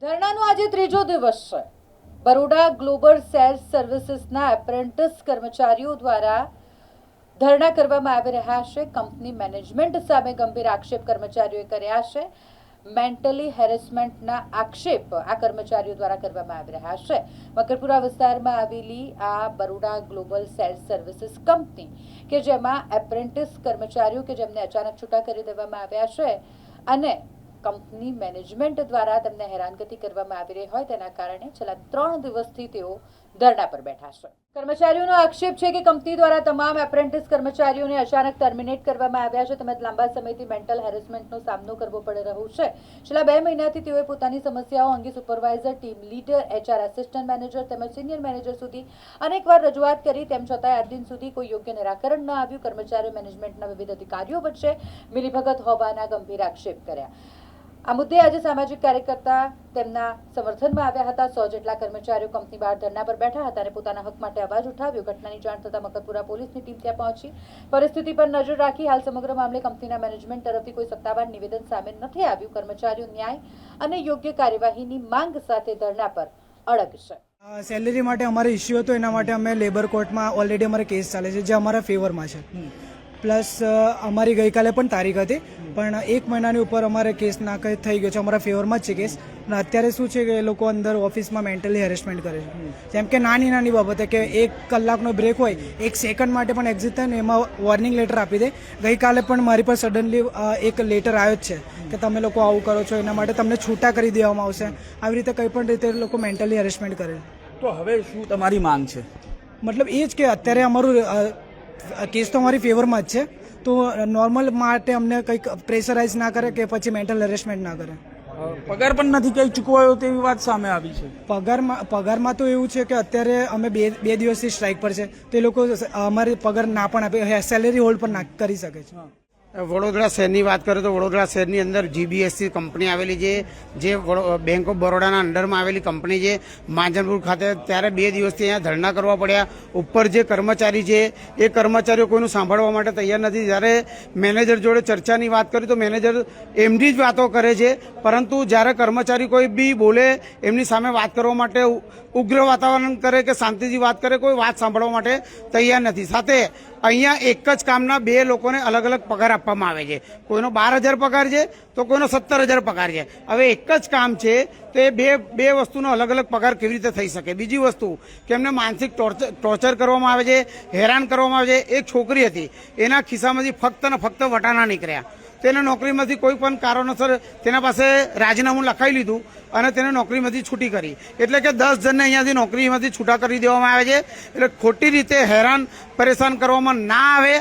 ધરણાનો આજે ત્રીજો દિવસ છે. બરોડા ગ્લોબલ સેલ્સ સર્વિસીસના એપ્રેન્ટિસ કર્મચારીઓ દ્વારા ધરણા કરવામાં આવી રહ્યા છે. કંપની મેનેજમેન્ટ સામે ગંભીર આક્ષેપ કર્મચારીઓએ કર્યા છે. મેન્ટલી હેરેસમેન્ટના આક્ષેપ આ કર્મચારીઓ દ્વારા કરવામાં આવી રહ્યા છે. મકરપુરા વિસ્તારમાં આવેલી આ Baroda global sales services company કે જેમાં એપ્રેન્ટિસ કર્મચારીઓ કે જેમને અચાનક છૂટા કરી દેવામાં આવ્યા છે અને કંપની મેનેજમેન્ટ દ્વારા તેમને હેરાનગતિ કરવામાં આવી રહી હોય તેના કારણે છેલ્લા 3 દિવસથી તેઓ ધરણા પર બેઠા છે. કર્મચારીઓનો આક્ષેપ છે કે કંપની દ્વારા તમામ એપ્રેન્ટિસ કર્મચારીઓને અચાનક ટર્મિનેટ કરવામાં આવ્યા છે તેમજ લાંબા સમયથી મેન્ટલ હેરેસમેન્ટનો સામનો કરવો પડી રહ્યો છે. છેલ્લા 2 મહિનાથી તેઓએ પોતાની સમસ્યાઓ અંગે supervisor, team leader, HR assistant manager તેમજ સિનિયર મેનેજર સુધી અનેકવાર રજૂઆત કરી, તેમ છતાં આજ દિન સુધી કોઈ યોગ્ય નિરાકરણ ન આવ્યું. કર્મચારીઓ મેનેજમેન્ટના વિવિધ અધિકારીઓ વચ્ચે મિલીભગત હોવાના ગંભીર આક્ષેપ કર્યા. આ મુદ્દે આજે સામાજિક કાર્યકર્તા તેમના સમર્થનમાં આવ્યા હતા. 100 જેટલા કર્મચારીઓ કંપની બહાર ધરણા પર બેઠા હતા અને પોતાના હક માટે અવાજ ઉઠાવ્યો. ઘટનાની જાણ થતાં મકરપુરા પોલીસની ટીમ ત્યાં પહોંચી પરિસ્થિતિ પર નજર રાખી. હાલ સમગ્ર મામલે કંપનીના મેનેજમેન્ટ તરફથી કોઈ સત્તાવાર નિવેદન સામે નથી આવ્યું. કર્મચારીઓ ન્યાય અને યોગ્ય કાર્યવાહીની માંગ સાથે ધરણા પર અડગ છે. સેલેરી માટે અમારે ઇસ્યુ હતો, એના માટે અમે લેબર કોર્ટમાં ઓલરેડી અમારે કેસ ચાલે છે જે અમારા ફેવરમાં છે. પ્લસ અમારી ગઈકાલે પણ તારીખ હતી, પણ 1 મહિનાની ઉપર અમારે કેસ નાખે થઈ ગયો છે. અમારા ફેવરમાં જ છે કેસ. અને અત્યારે શું છે કે એ લોકો અંદર ઓફિસમાં મેન્ટલી હેરેસમેન્ટ કરે છે. જેમ કે નાની નાની બાબતે કે 1 કલાકનો બ્રેક હોય, 1 સેકન્ડ માટે પણ એક્ઝિટ થાય ને એમાં વોર્નિંગ લેટર આપી દે. ગઈકાલે પણ મારી પર સડનલી એક લેટર આવ્યો જ છે કે તમે લોકો આવું કરો છો, એના માટે તમને છૂટા કરી દેવામાં આવશે. આવી રીતે કંઈ પણ રીતે લોકો મેન્ટલી હેરેસમેન્ટ કરે. તો હવે શું તમારી માંગ છે? મતલબ એ જ કે અત્યારે અમારું કેસ તો અમારી ફેવરમાં જ છે, તો નોર્મલ માટે અમને કંઈક પ્રેશરાઇઝ ના કરે કે પછી મેન્ટલ હેરેસમેન્ટ ના કરે. પગાર પણ નથી કંઈ ચૂકવાયો તેવી વાત સામે આવી છે. પગારમાં તો એવું છે કે અત્યારે અમે બે દિવસથી સ્ટ્રાઇક પર છે, તો એ લોકો અમારે પગાર ના પણ આપે, સેલેરી હોલ્ડ પણ ના કરી શકે છે. વડોદરા શહેરની વાત કરીએ તો વડોદરા શહેરની અંદર જીબીએસસી કંપની આવેલી છે, જે બેંક ઓફ બરોડાના અંડરમાં આવેલી કંપની છે માંજલપુર ખાતે. ત્યારે 2 દિવસથી અહીંયા ધરણા કરવા પડ્યા. ઉપર જે કર્મચારી છે એ કર્મચારીઓ કોઈનું સાંભળવા માટે તૈયાર નથી. જ્યારે મેનેજર જોડે ચર્ચાની વાત કરી તો મેનેજર એમની જ વાતો કરે છે, પરંતુ જ્યારે કર્મચારી કોઈ બી બોલે એમની સામે વાત કરવા માટે ઉગ્ર વાતાવરણ કરે કે શાંતિથી વાત કરે, કોઈ વાત સાંભળવા માટે તૈયાર નથી. સાથે અહીંયા એક જ કામના 2 લોકોને અલગ અલગ પગાર આપવામાં આવે છે. કોઈનો 12,000 પગાર છે તો કોઈનો 17,000 પગાર છે. હવે એક જ કામ છે તો એ બે વસ્તુનો અલગ અલગ પગાર કેવી રીતે થઈ શકે? બીજી વસ્તુ કે એમને માનસિક ટોર્ચર કરવામાં આવે છે, હેરાન કરવામાં આવે છે. એક છોકરી હતી, એના ખિસ્સામાંથી ફક્ત ને ફક્ત વટાણા નીકળ્યા. તેને નોકરીમાંથી કોઈ પણ કારણોસર તેના પાસે રાજીનામું લખાવી લીધું અને તેને નોકરીમાંથી છૂટી કરી. એટલે કે 10 જણને અહીંયાથી નોકરીમાંથી છૂટા કરી દેવામાં આવે છે. એટલે ખોટી રીતે હેરાન પરેશાન કરવામાં ના આવે.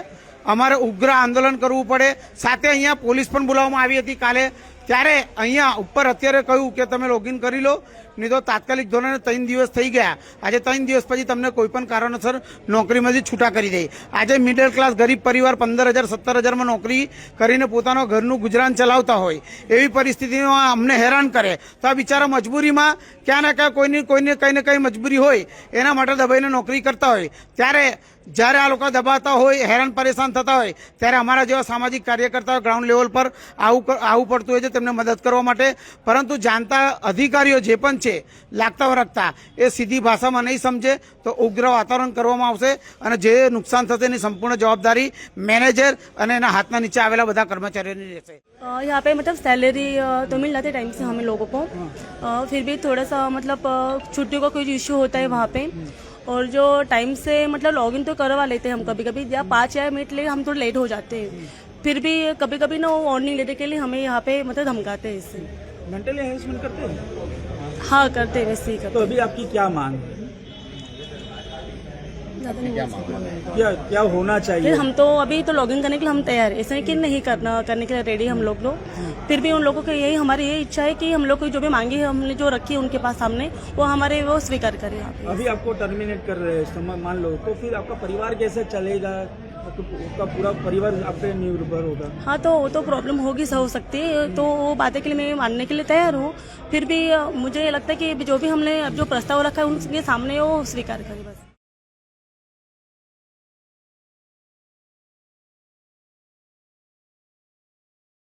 અમારે ઉગ્ર આંદોલન કરવું પડે. સાથે અહીંયા પોલીસ પણ બોલાવવામાં આવી હતી કાલે. ત્યારે અહીંયા ઉપર અત્યારે કહ્યું કે તમે લોગિન કરી લો, નહીં તો તાત્કાલિક ધોરણે 3 દિવસ થઈ ગયા. આજે 3 દિવસ પછી તમને કોઈ પણ કારણોસર નોકરીમાંથી છૂટા કરી દે. આજે મિડલ ક્લાસ ગરીબ પરિવાર 15,000 17,000માં નોકરી કરીને પોતાનો ઘરનું ગુજરાન ચલાવતા હોય એવી પરિસ્થિતિમાં અમને હેરાન કરે, તો આ બિચારા મજબૂરીમાં ક્યાં ને ક્યાં કોઈને કંઈ ને કંઈ મજબૂરી હોય એના માટે દબાઈને નોકરી કરતા હોય. ત્યારે જ્યારે આ લોકો દબાતા હોય, હેરાન પરેશાન થતા હોય, ત્યારે અમારા જેવા સામાજિક કાર્યકર્તાઓ ગ્રાઉન્ડ લેવલ પર આવું પડતું હોય છે તેમને મદદ કરવા માટે. પરંતુ જાણતા અધિકારીઓ જે પણ છે લાગતા વળગતા એ સીધી ભાષામાં નહીં સમજે તો ઉગ્ર વાતાવરણ કરવામાં આવશે અને જે નુકસાન થશે એની સંપૂર્ણ જવાબદારી મેનેજર અને એના હાથના નીચે આવેલા બધા કર્મચારીઓની રહેશે. यहाँ पे मतलब सैलरी तो मिल जाती है टाइम से हमें लोगों को, फिर भी थोड़ा सा मतलब छुट्टियों का कोई इश्यू होता है वहाँ पे. और जो टाइम से मतलब लॉगिन तो करवा लेते हैं हम कभी कभी, या 5 या मिनट ले हम थोड़ा लेट हो जाते हैं. फिर भी कभी कभी ना वो वार्निंग लेने के लिए हमें यहाँ पे मतलब धमकाते हैं इससे. मेंटली हेरेसमेंट करते हैं? हाँ करते हैं, वैसे ही करते. तो अभी आपकी क्या मांग है? क्या होना चाहिए? फिर हम तो अभी तो लॉगिन करने के लिए हम तैयार है, ऐसा है कि नहीं करने के लिए रेडी हम लोग. फिर भी उन लोगों को यही हमारी यही इच्छा है कि हम लोग को जो भी मांगी है हमने जो रखी है उनके पास सामने, वो हमारे वो स्वीकार करें. अभी आपको टर्मिनेट कर रहे हैं मान लो, तो फिर आपका परिवार कैसे चलेगा? तो उसका पूरा परिवार आप पे निर्भर होगा. हाँ तो वो तो प्रॉब्लम होगी, हो सकती है. तो वो बातें के लिए मैं मानने के लिए तैयार हूँ. फिर भी मुझे लगता है कि जो भी हमने जो प्रस्ताव रखा है उनके सामने वो स्वीकार करें बस.